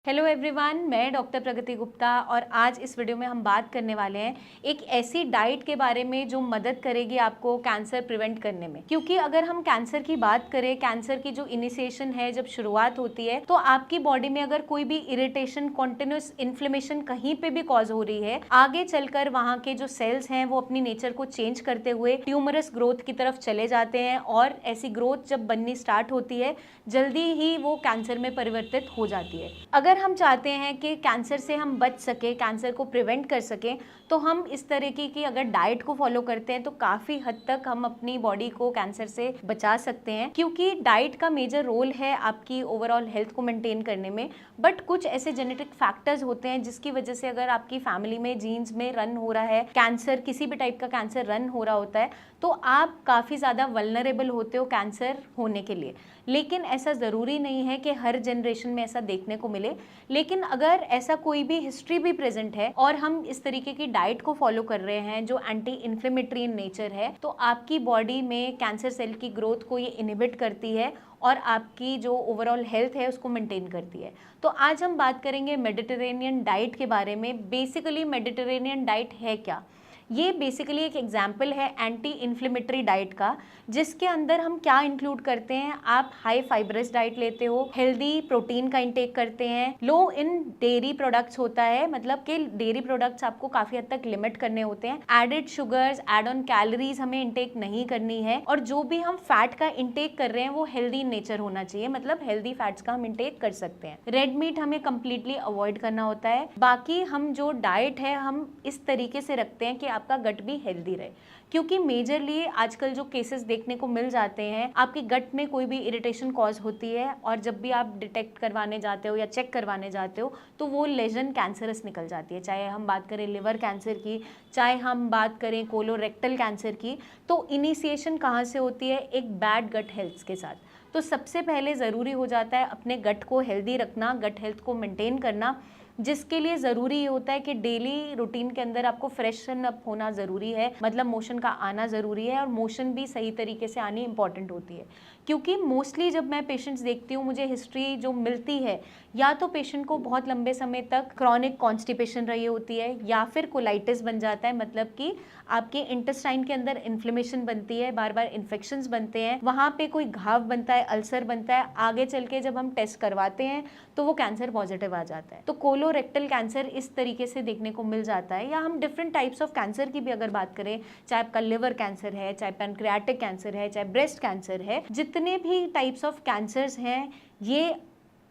Hello everyone, मैं doctor प्रगति गुप्ता और आज इस वीडियो में हम बात करने वाले हैं एक ऐसी डाइट के बारे में जो मदद करेगी आपको कैंसर प्रिवेंट करने में। क्योंकि अगर हम कैंसर की बात करें, कैंसर की जो इनिशिएशन है, जब शुरुआत होती है तो आपकी बॉडी में अगर कोई भी इरिटेशन, कॉन्टिन्यूस इन्फ्लेमेशन कहीं पे भी कॉज हो रही है, आगे चलकर वहाँ के जो सेल्स हैं वो अपनी नेचर को चेंज करते हुए ट्यूमरस ग्रोथ की तरफ चले जाते हैं और ऐसी ग्रोथ जब बननी स्टार्ट होती है जल्दी ही वो कैंसर में परिवर्तित हो जाती है। अगर हम चाहते हैं कि कैंसर से हम बच सके, कैंसर को प्रिवेंट कर सकें, तो हम इस तरीके की अगर डाइट को फॉलो करते हैं तो काफ़ी हद तक हम अपनी बॉडी को कैंसर से बचा सकते हैं। क्योंकि डाइट का मेजर रोल है आपकी ओवरऑल हेल्थ को मेंटेन करने में। बट कुछ ऐसे जेनेटिक फैक्टर्स होते हैं जिसकी वजह से अगर आपकी फैमिली में जीन्स में रन हो रहा है कैंसर, किसी भी टाइप का कैंसर रन हो रहा होता है, तो आप काफ़ी ज़्यादा वल्नरेबल होते हो कैंसर होने के लिए। लेकिन ऐसा ज़रूरी नहीं है कि हर जनरेशन में ऐसा देखने को मिले। लेकिन अगर ऐसा कोई भी हिस्ट्री भी प्रेजेंट है और हम इस तरीके की डाइट को फॉलो कर रहे हैं जो एंटी इन्फ्लेमेटरी इन नेचर है, तो आपकी बॉडी में कैंसर सेल की ग्रोथ को ये इनहिबिट करती है और आपकी जो ओवरऑल हेल्थ है उसको मेंटेन करती है। तो आज हम बात करेंगे मेडिटेरेनियन डाइट के बारे में। बेसिकली मेडिटेरेनियन डाइट है क्या? ये बेसिकली एक एग्जाम्पल है एंटी इन्फ्लेमेटरी डाइट का, जिसके अंदर हम क्या इंक्लूड करते हैं। आप हाई फाइब्रस डाइट लेते हो, हेल्दी प्रोटीन का इंटेक करते हैं, लो इन डेयरी प्रोडक्ट्स होता है, मतलब कि डेयरी प्रोडक्ट्स आपको काफ़ी हद तक लिमिट करने होते हैं। Added sugars, add on calories हमें इंटेक नहीं करनी है और जो भी हम फैट का इंटेक कर रहे हैं वो हेल्दी नेचर होना चाहिए, मतलब हेल्दी फैट्स का हम इंटेक कर सकते हैं। रेड मीट हमें कंप्लीटली अवॉइड करना होता है। बाकी हम जो डाइट है हम इस तरीके से रखते हैं कि आपका गट भी हेल्दी रहे। क्योंकि मेजरली आजकल जो केसेस देखने को मिल जाते हैं, आपके गट में कोई भी इरिटेशन कॉज होती है और जब भी आप डिटेक्ट करवाने जाते हो या चेक करवाने जाते हो तो वो लेजन कैंसरस निकल जाती है। चाहे हम बात करें लिवर कैंसर की, चाहे हम बात करें कोलोरेक्टल कैंसर की, तो इनिशिएशन कहाँ से होती है? एक बैड गट हेल्थ के साथ। तो सबसे पहले ज़रूरी हो जाता है अपने गट को हेल्दी रखना, गट हेल्थ को मेंटेन करना, जिसके लिए ज़रूरी ये होता है कि डेली रूटीन के अंदर आपको फ्रेशन अप होना ज़रूरी है, मतलब मोशन का आना ज़रूरी है और मोशन भी सही तरीके से आनी इंपॉर्टेंट होती है। क्योंकि मोस्टली जब मैं पेशेंट्स देखती हूँ, मुझे हिस्ट्री जो मिलती है, या तो पेशेंट को बहुत लंबे समय तक क्रॉनिक कॉन्स्टिपेशन रही होती है या फिर कोलाइटिस बन जाता है, मतलब कि आपके इंटेस्टाइन के अंदर इन्फ्लेमेशन बनती है, बार बार इन्फेक्शंस बनते हैं, वहाँ पे कोई घाव बनता है, अल्सर बनता है, आगे चल के जब हम टेस्ट करवाते हैं तो वो कैंसर पॉजिटिव आ जाता है। तो कोलोरेक्टल कैंसर इस तरीके से देखने को मिल जाता है। या हम डिफरेंट टाइप्स ऑफ कैंसर की भी अगर बात करें, चाहे आपका लिवर कैंसर है, चाहे पैनक्रियाटिक कैंसर है, चाहे ब्रेस्ट कैंसर है, जितने भी टाइप्स ऑफ कैंसर्स हैं, ये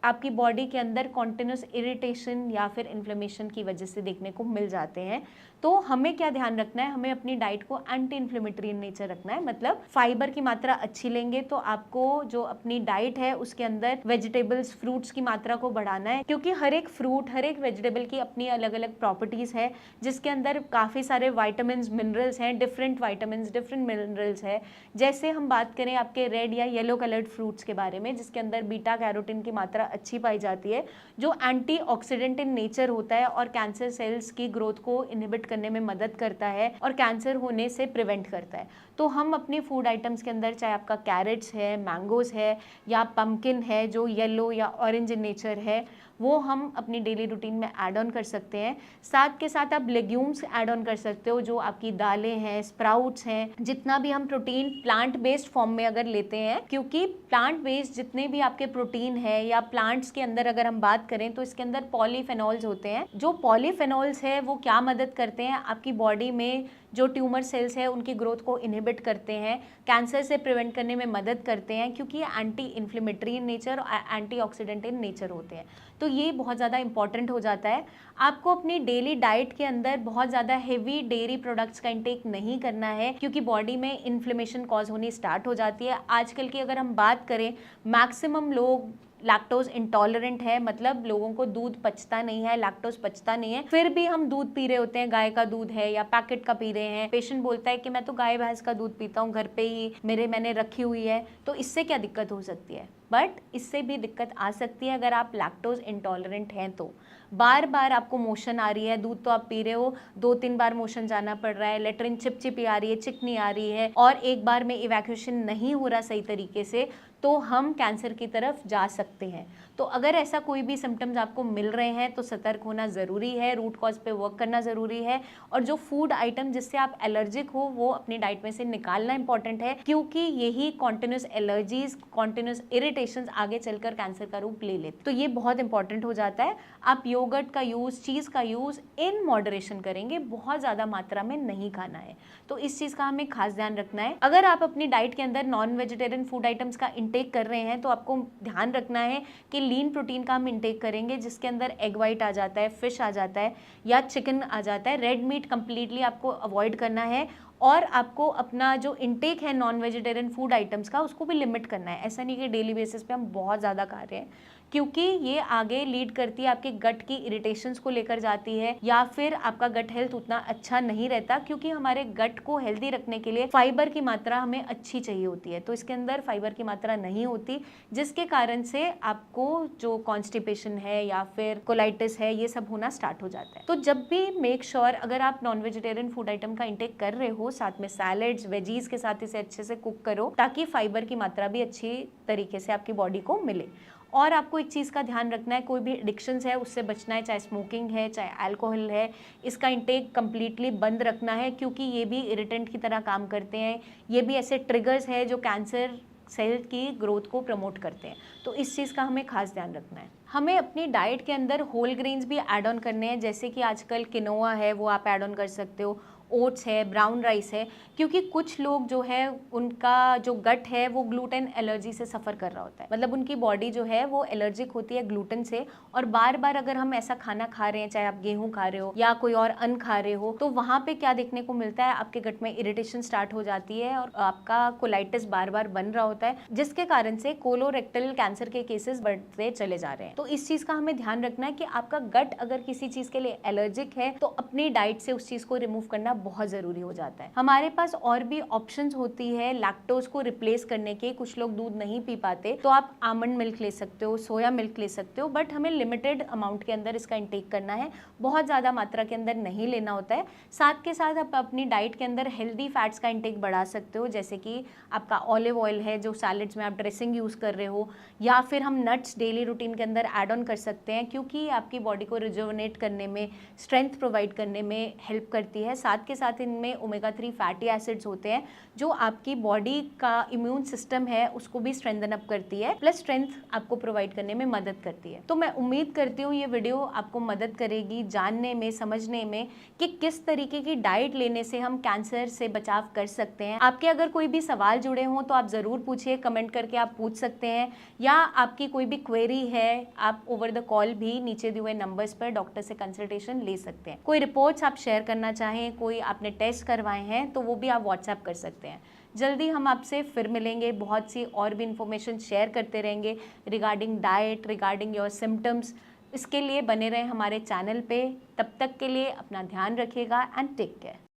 आपकी बॉडी के अंदर कॉन्टिन्यूस इरिटेशन या फिर इन्फ्लेमेशन की वजह से देखने को मिल जाते हैं। तो हमें क्या ध्यान रखना है? हमें अपनी डाइट को एंटी इन्फ्लेमेटरी इन नेचर रखना है, मतलब फाइबर की मात्रा अच्छी लेंगे तो आपको जो अपनी डाइट है उसके अंदर वेजिटेबल्स, फ्रूट्स की मात्रा को बढ़ाना है। क्योंकि हर एक फ्रूट, हर एक वेजिटेबल की अपनी अलग अलग प्रॉपर्टीज़ है, जिसके अंदर काफ़ी सारे वाइटामिन मिनरल्स हैं, डिफरेंट वाइटामिन, डिफरेंट मिनरल्स है। जैसे हम बात करें आपके रेड या येलो कलर्ड फ्रूट्स के बारे में, जिसके अंदर बीटा कैरोटीन की मात्रा अच्छी पाई जाती है, जो एंटीऑक्सीडेंट इन नेचर होता है और कैंसर सेल्स की ग्रोथ को इनहिबिट करने में मदद करता है और कैंसर होने से प्रिवेंट करता है। तो हम अपने फूड आइटम्स के अंदर, चाहे आपका कैरेट्स है, मैंगोज है या पम्पकिन है जो येलो या ऑरेंज इन नेचर है, वो हम अपनी डेली रूटीन में ऐड ऑन कर सकते हैं। साथ के साथ आप लेग्यूम्स ऐड ऑन कर सकते हो, जो आपकी दालें हैं, स्प्राउट्स हैं, जितना भी हम प्रोटीन प्लांट बेस्ड फॉर्म में अगर लेते हैं। क्योंकि प्लांट बेस्ड जितने भी आपके प्रोटीन है या प्लांट्स के अंदर अगर हम बात करें तो इसके अंदर पॉलीफेनॉल्स होते हैं। जो पॉलीफेनॉल्स है वो क्या मदद करते हैं? आपकी बॉडी में जो ट्यूमर सेल्स है उनकी ग्रोथ को इनहिबिट करते हैं, कैंसर से प्रिवेंट करने में मदद करते हैं, क्योंकि ये एंटी इन्फ्लेमेटरी इन नेचर और एंटीऑक्सीडेंट इन नेचर होते हैं। तो ये बहुत ज़्यादा इंपॉर्टेंट हो जाता है। आपको अपनी डेली डाइट के अंदर बहुत ज़्यादा हेवी डेयरी प्रोडक्ट्स का इंटेक नहीं करना है, क्योंकि बॉडी में इन्फ्लेमेशन कॉज होनी स्टार्ट हो जाती है। आजकल की अगर हम बात करें, मैक्सिमम लोग लैक्टोज इंटॉलरेंट है, मतलब लोगों को दूध पचता नहीं है, लैक्टोज पचता नहीं है, फिर भी हम दूध पी रहे होते हैं, गाय का दूध है या पैकेट का पी रहे हैं। पेशेंट बोलता है कि मैं तो गाय भैंस का दूध पीता हूँ, घर पे ही मैंने रखी हुई है, तो इससे क्या दिक्कत हो सकती है? बट इससे भी दिक्कत आ सकती है अगर आप लैक्टोज इंटॉलरेंट हैं तो। बार बार आपको मोशन आ रही है, दूध तो आप पी रहे हो, 2-3 बार मोशन जाना पड़ रहा है, लेटरिन चिपचिपी आ रही है, चिकनी आ रही है और एक बार में इवैक्यूएशन नहीं हो रहा सही तरीके से, तो हम कैंसर की तरफ जा सकते हैं। तो अगर ऐसा कोई भी सिम्टम्स आपको मिल रहे हैं तो सतर्क होना ज़रूरी है, रूट कॉज पे वर्क करना ज़रूरी है, और जो फूड आइटम जिससे आप एलर्जिक हो वो अपनी डाइट में से निकालना इंपॉर्टेंट है, क्योंकि यही कॉन्टिन्यूस एलर्जीज, कॉन्टिन्यूस इरिटेशंस आगे चलकर कैंसर का रूप ले लेते। तो ये बहुत इंपॉर्टेंट हो जाता है। आप योगर्ट का यूज़, चीज़ का यूज़ इन मॉडरेशन करेंगे, बहुत ज़्यादा मात्रा में नहीं खाना है। तो इस चीज़ का हमें खास ध्यान रखना है। अगर आप अपनी डाइट के अंदर नॉन वेजिटेरियन फूड आइटम्स का इंटेक कर रहे हैं तो आपको ध्यान रखना है कि लीन प्रोटीन का हम इंटेक करेंगे, जिसके अंदर एग वाइट आ जाता है, फिश आ जाता है या चिकन आ जाता है। रेड मीट कंप्लीटली आपको अवॉइड करना है, और आपको अपना जो इंटेक है नॉन वेजिटेरियन फूड आइटम्स का उसको भी लिमिट करना है। ऐसा नहीं कि डेली बेसिस पे हम बहुत ज़्यादा खा रहे हैं, क्योंकि ये आगे लीड करती है आपके गट की इरिटेशंस को लेकर जाती है, या फिर आपका गट हेल्थ उतना अच्छा नहीं रहता, क्योंकि हमारे गट को हेल्दी रखने के लिए फाइबर की मात्रा हमें अच्छी चाहिए होती है। तो इसके अंदर फाइबर की मात्रा नहीं होती, जिसके कारण से आपको जो कॉन्स्टिपेशन है या फिर कोलाइटिस है ये सब होना स्टार्ट हो जाता है। तो जब भी मेक श्योर अगर आप नॉन वेजिटेरियन फूड आइटम का इंटेक कर रहे हो, साथ में सैलेड्स, वेजीज के साथ इसे अच्छे से कुक करो, ताकि फाइबर की मात्रा भी अच्छी तरीके से आपकी बॉडी को मिले। और आपको एक चीज़ का ध्यान रखना है, कोई भी एडिक्शंस है उससे बचना है, चाहे स्मोकिंग है, चाहे अल्कोहल है, इसका इंटेक कम्प्लीटली बंद रखना है, क्योंकि ये भी इरिटेंट की तरह काम करते हैं। ये भी ऐसे ट्रिगर्स है जो कैंसर सेल की ग्रोथ को प्रमोट करते हैं। तो इस चीज़ का हमें खास ध्यान रखना है। हमें अपनी डाइट के अंदर होल ग्रेन्स भी ऐड ऑन करने हैं, जैसे कि आजकल किनोआ है वो आप ऐड ऑन कर सकते हो, ओट्स है, ब्राउन राइस है, क्योंकि कुछ लोग जो है उनका जो गट है वो ग्लूटेन एलर्जी से सफ़र कर रहा होता है, मतलब उनकी बॉडी जो है वो एलर्जिक होती है ग्लूटेन से। और बार बार अगर हम ऐसा खाना खा रहे हैं, चाहे आप गेहूं खा रहे हो या कोई और अन्न खा रहे हो, तो वहाँ पे क्या देखने को मिलता है, आपके गट में इरिटेशन स्टार्ट हो जाती है और आपका कोलाइटिस बार बार बन रहा होता है, जिसके कारण से कोलोरेक्टल कैंसर के केसेस बढ़ते चले जा रहे हैं। तो इस चीज़ का हमें ध्यान रखना है कि आपका गट अगर किसी चीज़ के लिए एलर्जिक है तो अपनी डाइट से उस चीज़ को रिमूव करना बहुत ज़रूरी हो जाता है। हमारे पास और भी ऑप्शंस होती है लैक्टोज को रिप्लेस करने के। कुछ लोग दूध नहीं पी पाते तो आप आमंड मिल्क ले सकते हो, सोया मिल्क ले सकते हो, बट हमें लिमिटेड अमाउंट के अंदर इसका इंटेक करना है, बहुत ज़्यादा मात्रा के अंदर नहीं लेना होता है। साथ के साथ आप अपनी डाइट के अंदर हेल्दी फैट्स का इंटेक बढ़ा सकते हो, जैसे कि आपका ऑलिव ऑयल है जो सैलेड्स में आप ड्रेसिंग यूज़ कर रहे हो, या फिर हम नट्स डेली रूटीन के अंदर ऐड ऑन कर सकते हैं, क्योंकि आपकी बॉडी को रिजुवनेट करने में, स्ट्रेंथ प्रोवाइड करने में हेल्प करती है। साथ के साथ इनमें ओमेगा 3 फैटी एसिड्स होते हैं जो आपकी बॉडी का इम्यून सिस्टम है उसको भी स्ट्रेंथन अप करती है, प्लस स्ट्रेंथ आपको प्रोवाइड करने में मदद करती है। तो मैं उम्मीद करती हूँ ये वीडियो आपको मदद करेगी जानने में, समझने में कि किस तरीके की डाइट लेने से हम कैंसर से बचाव कर सकते हैं। आपके अगर कोई भी सवाल जुड़े हों तो आप ज़रूर पूछिए, कमेंट करके आप पूछ सकते हैं, या आपकी कोई भी क्वेरी है आप ओवर द कॉल भी नीचे दिए हुए नंबर्स पर डॉक्टर से कंसल्टेशन ले सकते हैं। कोई रिपोर्ट्स आप शेयर करना चाहें, कोई आपने टेस्ट करवाए हैं तो वो भी आप व्हाट्सएप कर सकते हैं। जल्दी हम आपसे फिर मिलेंगे, बहुत सी और भी इंफॉर्मेशन शेयर करते रहेंगे regarding diet, regarding your symptoms. इसके लिए बने रहें हमारे चैनल पे। तब तक के लिए अपना ध्यान रखिएगा एंड टेक केयर।